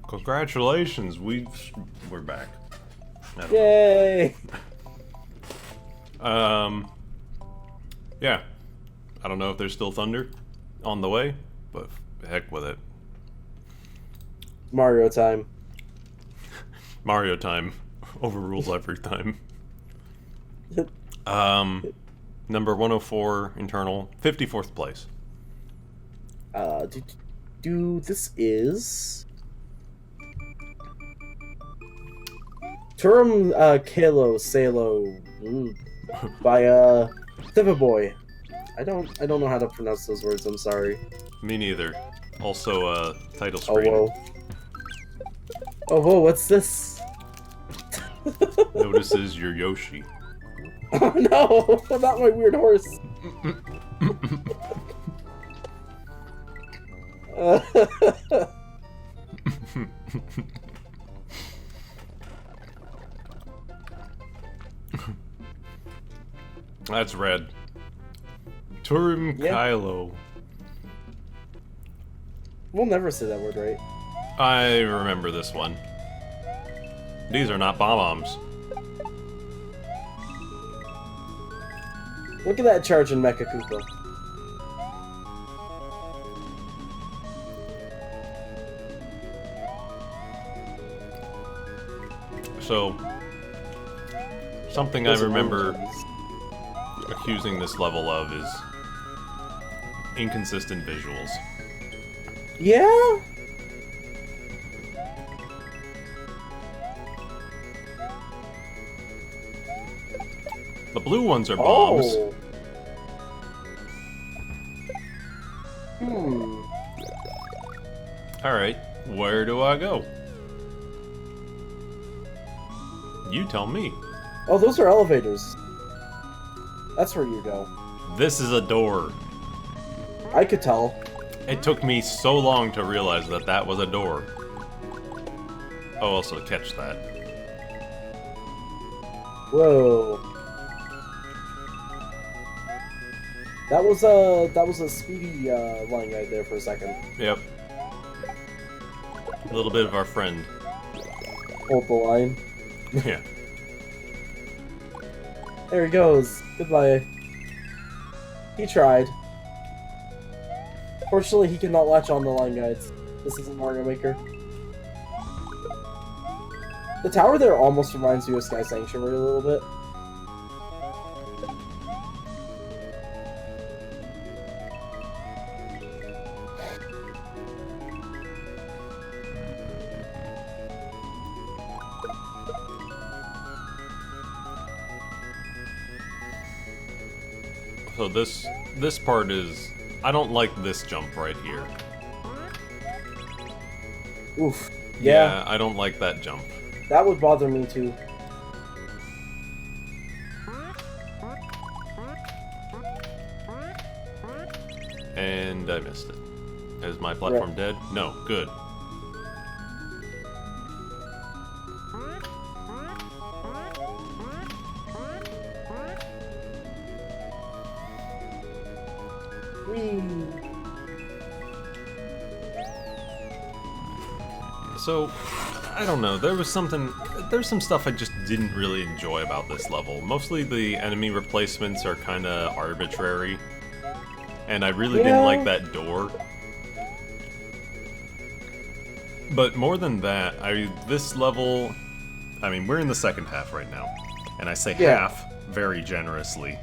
Congratulations, we're back. Yay! Yeah. I don't know if there's still thunder on the way, but heck with it. Mario time. Mario time overrules every time. Number 104 internal, 54th place. This is Turrim, Caelo, by Stiviboy. I don't know how to pronounce those words. I'm sorry. Me neither. Also, title screen. Oh whoa. Oh whoa, what's this? Notices your Yoshi. Oh no! Not my weird horse. That's red. Turrim Caelo. We'll never say that word right. I remember this one. These are not bombs. Look at that charging Mecha Koopa. So, something I remember accusing this level of is inconsistent visuals. Yeah? The blue ones are bombs. Oh. Alright, where do I go? You tell me. Oh, those are elevators. That's where you go. This is a door. I could tell. It took me so long to realize that that was a door. Oh, also catch that. Whoa. That was a speedy line guide there for a second. Yep. A little bit of our friend. Hold the line. Yeah. There he goes. Goodbye. He tried. Fortunately, he cannot latch on the line guides. This isn't Mario Maker. The tower there almost reminds me of Sky Sanctuary a little bit. So this part is... I don't like this jump right here. Oof. Yeah, I don't like that jump. That would bother me too. And I missed it. Is my platform dead? No, good. So, I don't know, there's some stuff I just didn't really enjoy about this level. Mostly the enemy replacements are kinda arbitrary. And I really didn't like that door. But more than that, this level... I mean, we're in the second half right now. And I say half very generously.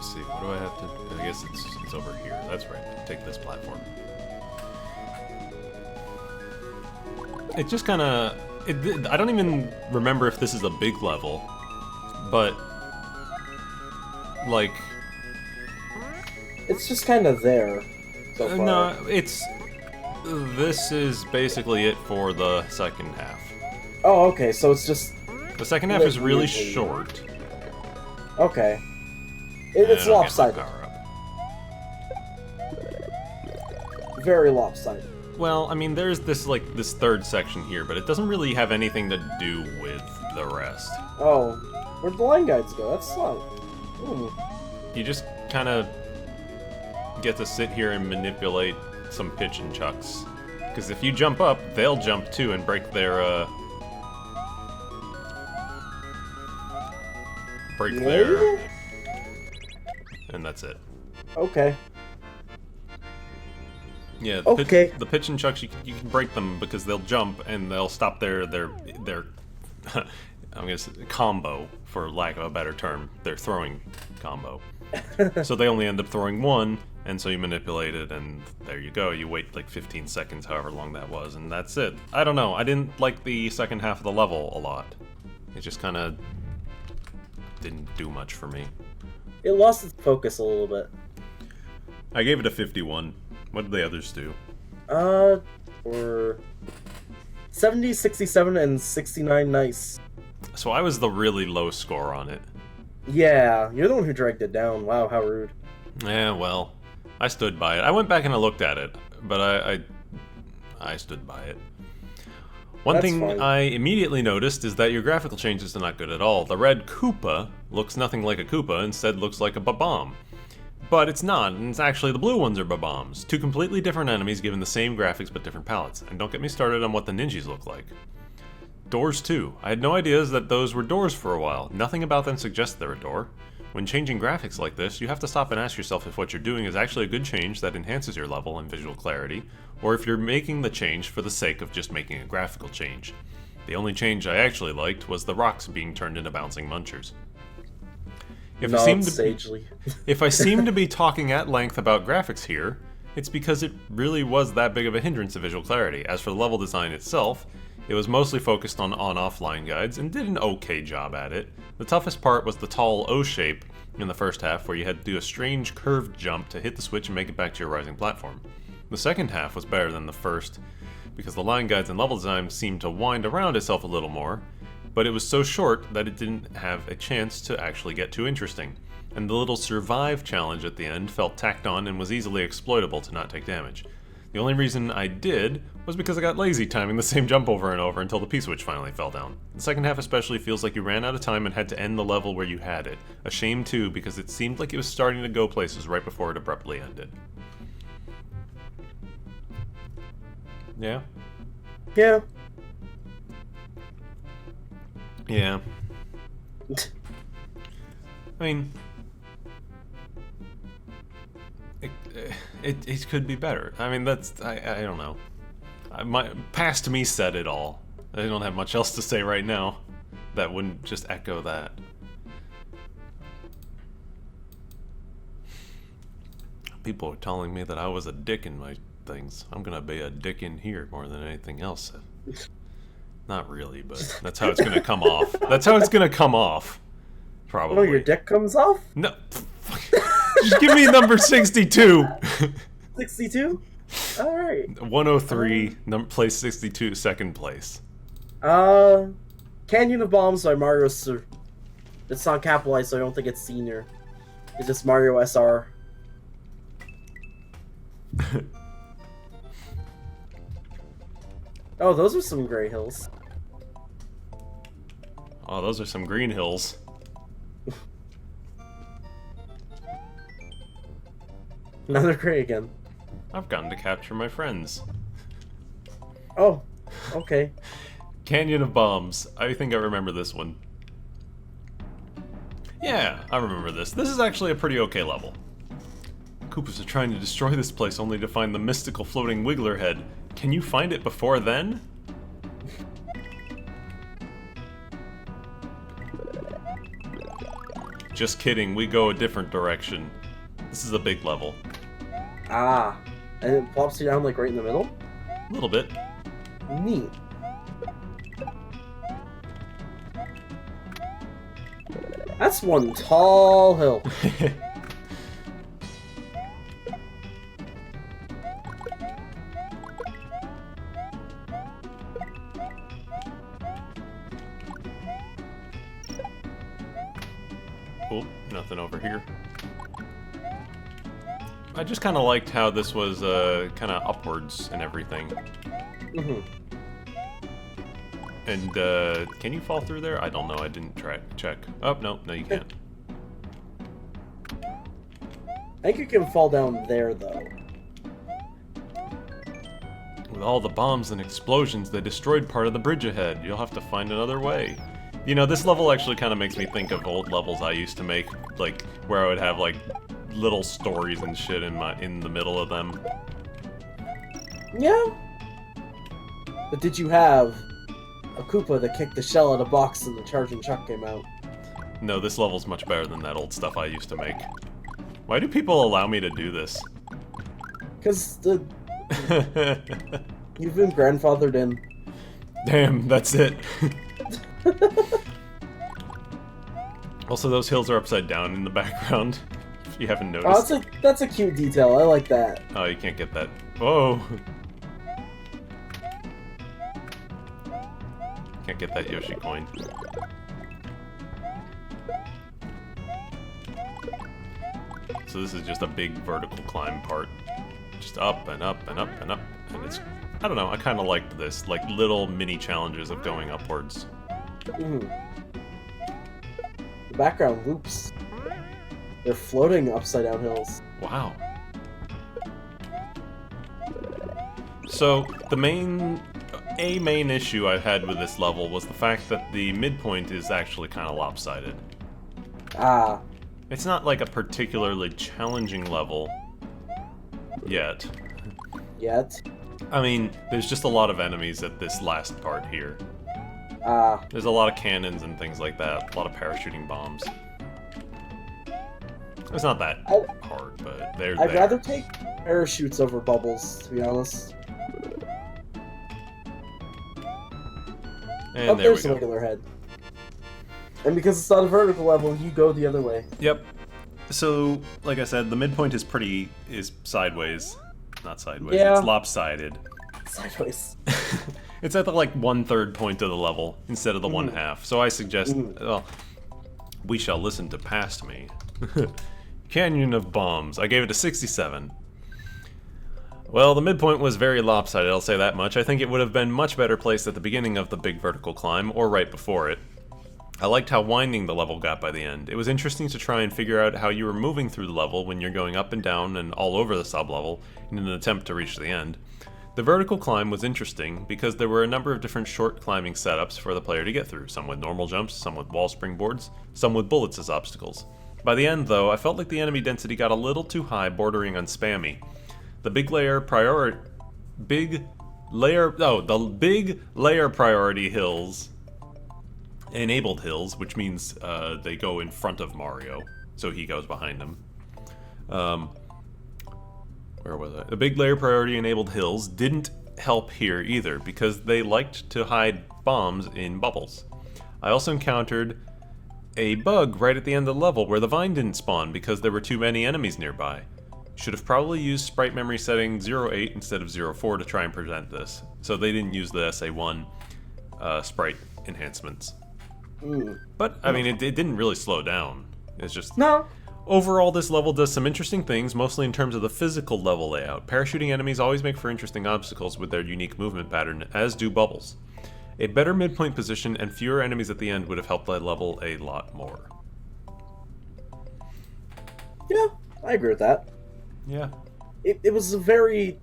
See, what do I have to... I guess it's over here. That's right. Take this platform. It just kind of... I don't even remember if this is a big level, but... Like... It's just kind of there, so far. No, it's... This is basically it for the second half. Oh, okay, so it's just... The second half is really short. Okay. It's lopsided. Very lopsided. Well, I mean, there's this third section here, but it doesn't really have anything to do with the rest. Oh, where'd the line guides go? That's slow. You just kind of get to sit here and manipulate some pitch and chucks. Because if you jump up, they'll jump too and break their, and that's it. Okay. Yeah, the pitch and chucks, you can break them because they'll jump and they'll stop their I'm gonna say combo, for lack of a better term, their throwing combo. So they only end up throwing one, and so you manipulate it, and there you go. You wait like 15 seconds, however long that was, and that's it. I don't know. I didn't like the second half of the level a lot. It just kind of didn't do much for me. It lost its focus a little bit. I gave it a 51. What did the others do? For 70, 67, and 69 nice. So I was the really low score on it. Yeah, you're the one who dragged it down. Wow, how rude. Yeah, well, I stood by it. I went back and I looked at it, but I stood by it. One That's thing fine. I immediately noticed is that your graphical changes are not good at all. The red Koopa looks nothing like a Koopa, instead looks like a Babomb. But it's not, and it's actually the blue ones are Babombs. Two completely different enemies given the same graphics but different palettes. And don't get me started on what the ninjas look like. Doors too. I had no ideas that those were doors for a while. Nothing about them suggests they're a door. When changing graphics like this, you have to stop and ask yourself if what you're doing is actually a good change that enhances your level and visual clarity, or if you're making the change for the sake of just making a graphical change. The only change I actually liked was the rocks being turned into bouncing munchers. If I seem to be talking at length about graphics here, it's because it really was that big of a hindrance to visual clarity. As for the level design itself, it was mostly focused on on-off line guides and did an okay job at it. The toughest part was the tall O shape in the first half, where you had to do a strange curved jump to hit the switch and make it back to your rising platform. The second half was better than the first, because the line guides and level design seemed to wind around itself a little more, but it was so short that it didn't have a chance to actually get too interesting. And the little survive challenge at the end felt tacked on and was easily exploitable to not take damage. The only reason I did was because I got lazy timing the same jump over and over until the P-switch finally fell down. The second half especially feels like you ran out of time and had to end the level where you had it. A shame too, because it seemed like it was starting to go places right before it abruptly ended. Yeah? Yeah. Yeah. I mean, it could be better. I mean, I don't know. Past me said it all. I don't have much else to say right now that wouldn't just echo that. People are telling me that I was a dick in my things. I'm gonna be a dick in here more than anything else. Not really, but that's how it's gonna come off. That's how it's gonna come off. Probably. Oh, your dick comes off? No. Just give me number 62. 62? Alright. 103, place 62, second place. Canyon of Bombs by mariosr. It's not capitalized, so I don't think it's senior. It's just Mario SR. Oh, those are some gray hills. Oh, those are some green hills. Now they're gray again. I've gotten to capture my friends. Oh, okay. Canyon of Bombs. I think I remember this one. Yeah, I remember this. This is actually a pretty okay level. Koopas are trying to destroy this place only to find the mystical floating Wiggler head. Can you find it before then? Just kidding, we go a different direction. This is a big level. Ah, and it plops you down like right in the middle? A little bit. Neat. That's one tall hill. Oh, nothing over here. I just kind of liked how this was kind of upwards and everything. Mm-hmm. And can you fall through there? I don't know. I didn't check. Oh, no, you can't. I think you can fall down there, though. With all the bombs and explosions, they destroyed part of the bridge ahead. You'll have to find another way. You know, this level actually kind of makes me think of old levels I used to make, like, where I would have, like, little stories and shit in the middle of them. Yeah. But did you have a Koopa that kicked the shell out of a box and the charging chuck came out? No, this level's much better than that old stuff I used to make. Why do people allow me to do this? Because you've been grandfathered in. Damn, that's it. Also, those hills are upside down in the background, if you haven't noticed. Oh, that's a cute detail. I like that. Oh, you can't get that. Whoa. Can't get that Yoshi coin. So this is just a big vertical climb part. Just up and up and up and up. And it's, I don't know, I kind of liked this. Like little mini challenges of going upwards. Mm. The background loops. They're floating upside down hills. Wow. So the main issue I've had with this level was the fact that the midpoint is actually kind of lopsided. Ah. It's not like a particularly challenging level yet. Yet? I mean, there's just a lot of enemies at this last part here. Ah. There's a lot of cannons and things like that, a lot of parachuting bombs. It's not that hard, but they're I'd there. rather take parachutes over bubbles, to be honest. And oh, there we there's a go. regular head. And because it's not a vertical level, you go the other way. Yep. So, like I said, the midpoint is sideways. Not sideways, Yeah. it's lopsided. Sideways. It's at the, like, 1/3 point of the level, instead of the 1/2. So I suggest, well, we shall listen to Past Me. Canyon of Bombs. I gave it a 67. Well, the midpoint was very lopsided, I'll say that much. I think it would have been much better placed at the beginning of the big vertical climb, or right before it. I liked how winding the level got by the end. It was interesting to try and figure out how you were moving through the level when you're going up and down and all over the sub-level in an attempt to reach the end. The vertical climb was interesting because there were a number of different short climbing setups for the player to get through, some with normal jumps, some with wall springboards, some with bullets as obstacles. By the end, though, I felt like the enemy density got a little too high, bordering on spammy. The big layer priority hills, enabled hills, which means they go in front of Mario, so he goes behind him. Where was I? The big layer priority enabled hills didn't help here either, because they liked to hide bombs in bubbles. I also encountered a bug right at the end of the level where the vine didn't spawn because there were too many enemies nearby. Should have probably used sprite memory setting 08 instead of 04 to try and prevent this. So they didn't use the SA1 sprite enhancements. But, I mean, it didn't really slow down. It's just... No. Overall, this level does some interesting things, mostly in terms of the physical level layout. Parachuting enemies always make for interesting obstacles with their unique movement pattern, as do bubbles. A better midpoint position and fewer enemies at the end would have helped that level a lot more. Yeah, I agree with that. Yeah. It was a very...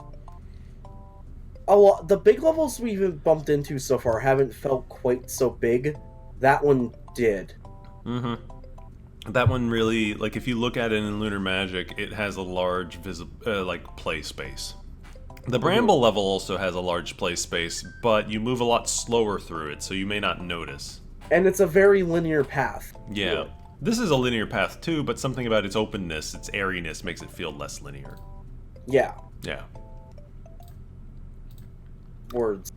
the big levels we've bumped into so far haven't felt quite so big. That one did. Mm-hmm. That one really, like, if you look at it in Lunar Magic, it has a large play space. The Bramble level also has a large play space, but you move a lot slower through it, so you may not notice. And it's a very linear path. Yeah. Really. This is a linear path too, but something about its openness, its airiness, makes it feel less linear. Yeah. Yeah. Words.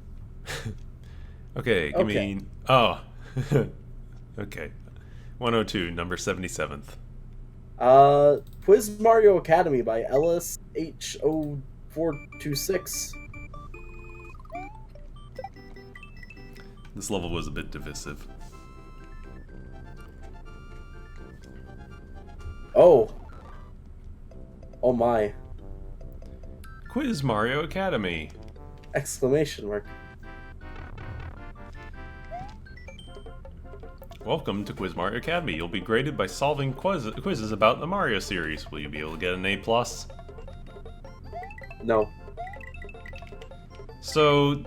Okay, give Okay. me... Oh. Okay. 102, number 77th. Quiz Mario Academy by LSH0426. This level was a bit divisive. Oh. Oh my. Quiz Mario Academy. Exclamation mark. Welcome to Quiz Mario Academy. You'll be graded by solving quizzes about the Mario series. Will you be able to get an A+? No. So,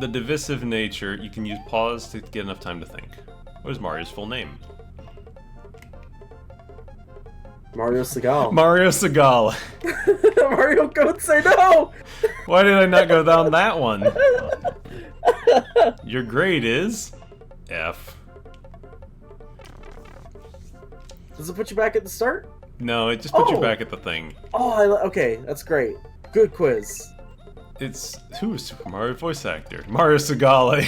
the divisive nature, you can use pause to get enough time to think. What is Mario's full name? Mario Segal. Mario Segal. Mario Goat, say no! Why did I not go down that one? Your grade is F. Does it put you back at the start? No, it just puts you back at the thing. Oh, okay, that's great. Good quiz. It's who's Super Mario voice actor? Mario Segale.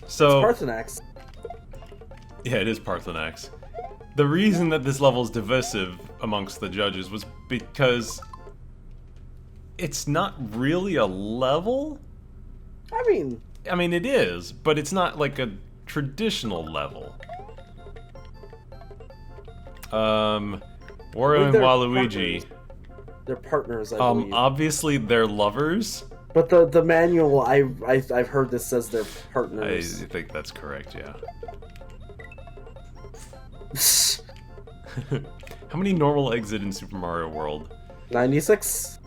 So It's Parthenax. yeah, it is Parthenax. The reason that this level is divisive amongst the judges was because it's not really a level. I mean, it is, but it's not like a traditional level. Wario and they're Waluigi. they're partners, I believe. Obviously they're lovers. But the manual, I've heard this says they're I partners. think that's correct, yeah. How many normal exit in Super Mario World? 96?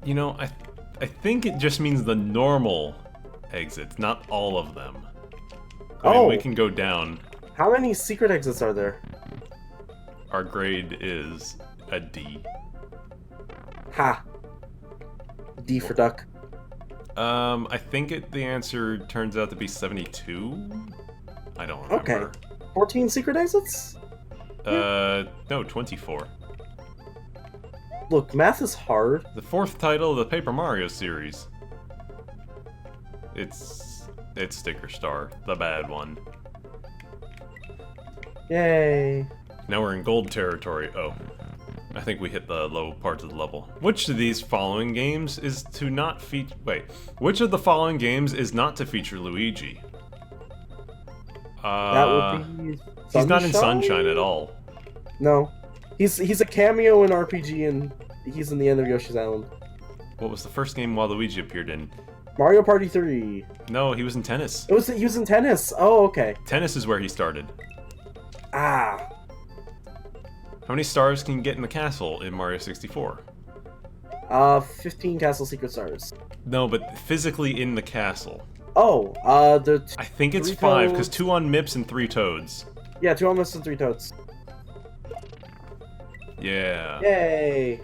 You know, I think it just means the normal exits, not all of them. I mean, we can go down. How many secret exits are there? Our grade is a D. Ha. D for duck. I think the answer turns out to be 72? I don't remember. Okay. 14 secret exits? No, 24. Look, math is hard. The fourth title of the Paper Mario series. It's Sticker Star, the bad one. Yay. Now we're in gold territory. Oh, I think we hit the low parts of the level. Which of these following games is to not feature... Wait. Which of the following games is not to feature Luigi? That would be He's not in Sunshine at all. No. He's a cameo in RPG and he's in the end of Yoshi's Island. What was the first game Waluigi appeared in? Mario Party 3. No, he was in Tennis. He was in Tennis. Oh, okay. Tennis is where he started. Ah. How many stars can you get in the castle in Mario 64? 15 Castle Secret Stars. No, but physically in the castle. Oh, I think it's 3 5, because Toads. 2 on Mips and 3 Toads. Yeah, 2 almost and 3 Toads. Yeah. Yay!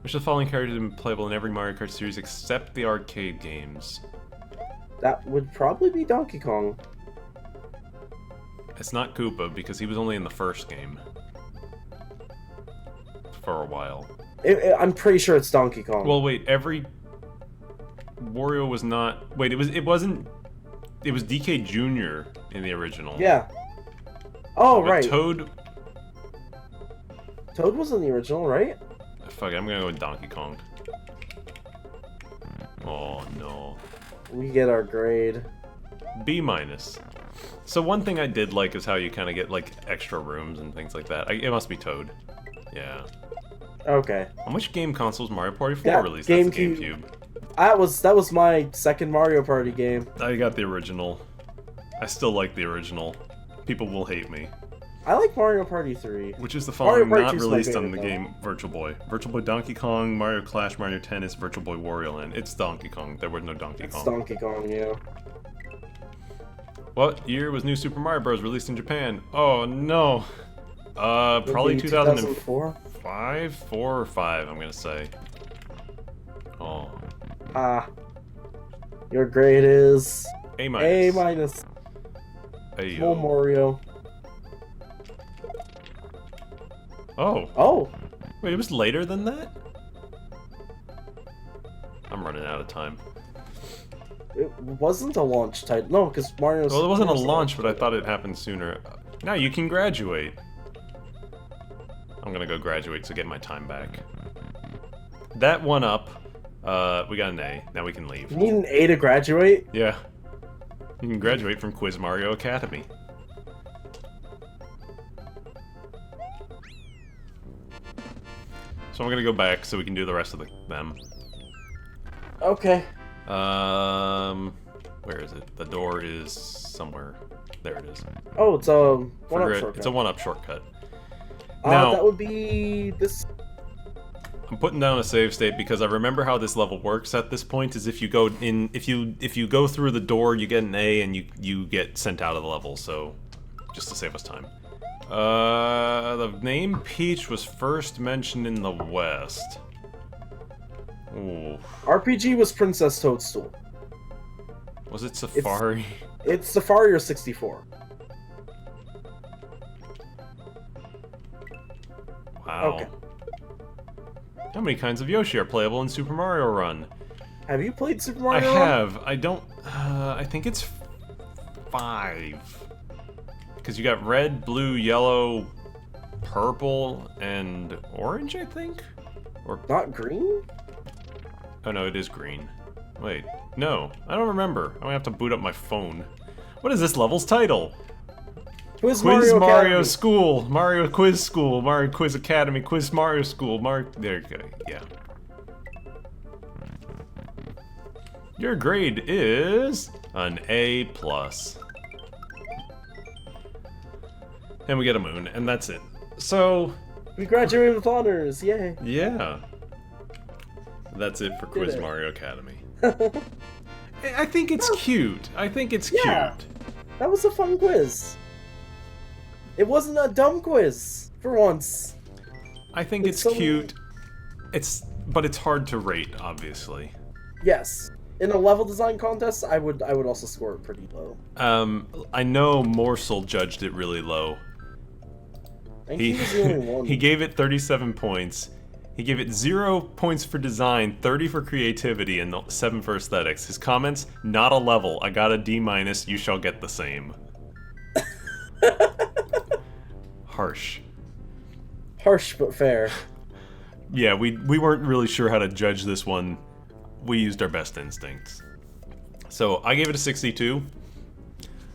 Which of the following characters have been playable in every Mario Kart series except the arcade games? That would probably be Donkey Kong. It's not Koopa, because he was only in the first game. For a while. I'm pretty sure it's Donkey Kong. Well, wait, every... Wario was not... Wait, it wasn't... It was DK Jr. in the original. Yeah. Oh, But right. Toad... Toad was in the original, right? Fuck it, I'm gonna go with Donkey Kong. Oh, no. We get our grade. B-. So one thing I did like is how you kind of get, like, extra rooms and things like that. It must be Toad. Yeah. Okay. On which game console is Mario Party 4 Yeah, released? That's the GameCube. GameCube. That was my second Mario Party game. I got the original. I still like the original. People will hate me. I like Mario Party 3. Which is the Mario following Party not 2 's my released on favorite, the though. game Virtual Boy? Virtual Boy Donkey Kong, Mario Clash, Mario Tennis, Virtual Boy Wario Land. It's Donkey Kong. There was no Donkey It's Kong. Donkey Kong, yeah. What year was New Super Mario Bros. Released in Japan? Oh no. Probably Would be 2004? 5? 4 or 5, I'm gonna say. Oh. Ah. Your grade is... A-. A minus. Ayo. Oh, Mario. Oh. Oh. Wait, it was later than that? I'm running out of time. It wasn't a launch title. No, because Mario's... Well, it wasn't a Mario's launch, but I thought it happened sooner. Now you can graduate. I'm gonna go graduate to get my time back. That one up. We got an A. Now we can leave. You need an A to graduate? Yeah. You can graduate from Quiz Mario Academy. So I'm gonna go back so we can do the rest of them. Okay. What Where is it? The door is somewhere. There it is. Oh, it's a one-up shortcut. It's a one-up shortcut. Now, that would be this. I'm putting down a save state because I remember how this level works at this point. Is if you go in, if you go through the door, you get an A and you get sent out of the level. So, just to save us time. The name Peach was first mentioned in the West. Ooh. RPG was Princess Toadstool. Was it Safari? It's Safari or 64. Wow. Okay. How many kinds of Yoshi are playable in Super Mario Run? Have you played Super Mario Run? I have. I don't... I think it's 5. Because you got red, blue, yellow, purple, and orange, I think? Or not green? Oh no, it is green. Wait, no, I don't remember. I'm gonna have to boot up my phone. What is this level's title? Quiz Mario School, Mario Quiz School, Mario Quiz Academy, Quiz Mario School, there you go, yeah. Your grade is an A+. And we get a moon, and that's it. So... we graduated with honors, yay! Yeah. That's it for Quiz Mario Academy. I think it's cute. I think it's cute. That was a fun quiz. It wasn't a dumb quiz, for once. I think it's cute. But it's hard to rate, obviously. Yes. In a level design contest, I would also score it pretty low. I know Morsel judged it really low. He was the only one. He gave it 37 points. He gave it 0 points for design, 30 for creativity, and 7 for aesthetics. His comments, not a level. I got a D-, you shall get the same. Harsh. Harsh, but fair. Yeah, we weren't really sure how to judge this one. We used our best instincts. So, I gave it a 62.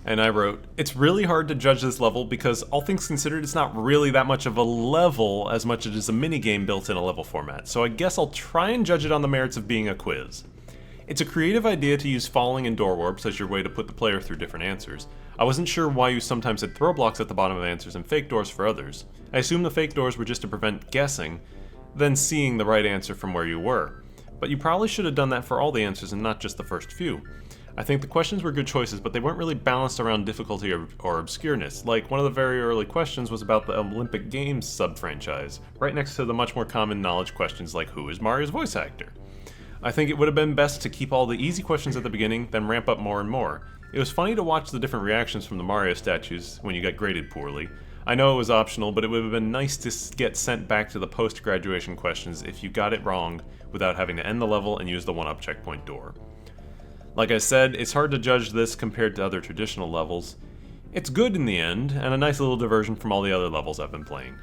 And I wrote, it's really hard to judge this level because, all things considered, it's not really that much of a level as much as it is a minigame built in a level format, so I guess I'll try and judge it on the merits of being a quiz. It's a creative idea to use falling and door warps as your way to put the player through different answers. I wasn't sure why you sometimes had throw blocks at the bottom of answers and fake doors for others. I assumed the fake doors were just to prevent guessing, then seeing the right answer from where you were. But you probably should have done that for all the answers and not just the first few. I think the questions were good choices, but they weren't really balanced around difficulty or obscureness. Like, one of the very early questions was about the Olympic Games sub-franchise, right next to the much more common knowledge questions like, who is Mario's voice actor? I think it would have been best to keep all the easy questions at the beginning, then ramp up more and more. It was funny to watch the different reactions from the Mario statues when you got graded poorly. I know it was optional, but it would have been nice to get sent back to the post-graduation questions if you got it wrong without having to end the level and use the one-up checkpoint door. Like I said, it's hard to judge this compared to other traditional levels. It's good in the end, and a nice little diversion from all the other levels I've been playing.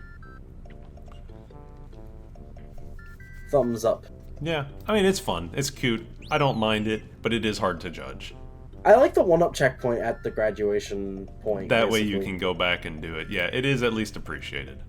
Thumbs up. Yeah, I mean, it's fun, it's cute, I don't mind it, but it is hard to judge. I like the one-up checkpoint at the graduation point. That way you can go back and do it. Yeah, it is at least appreciated.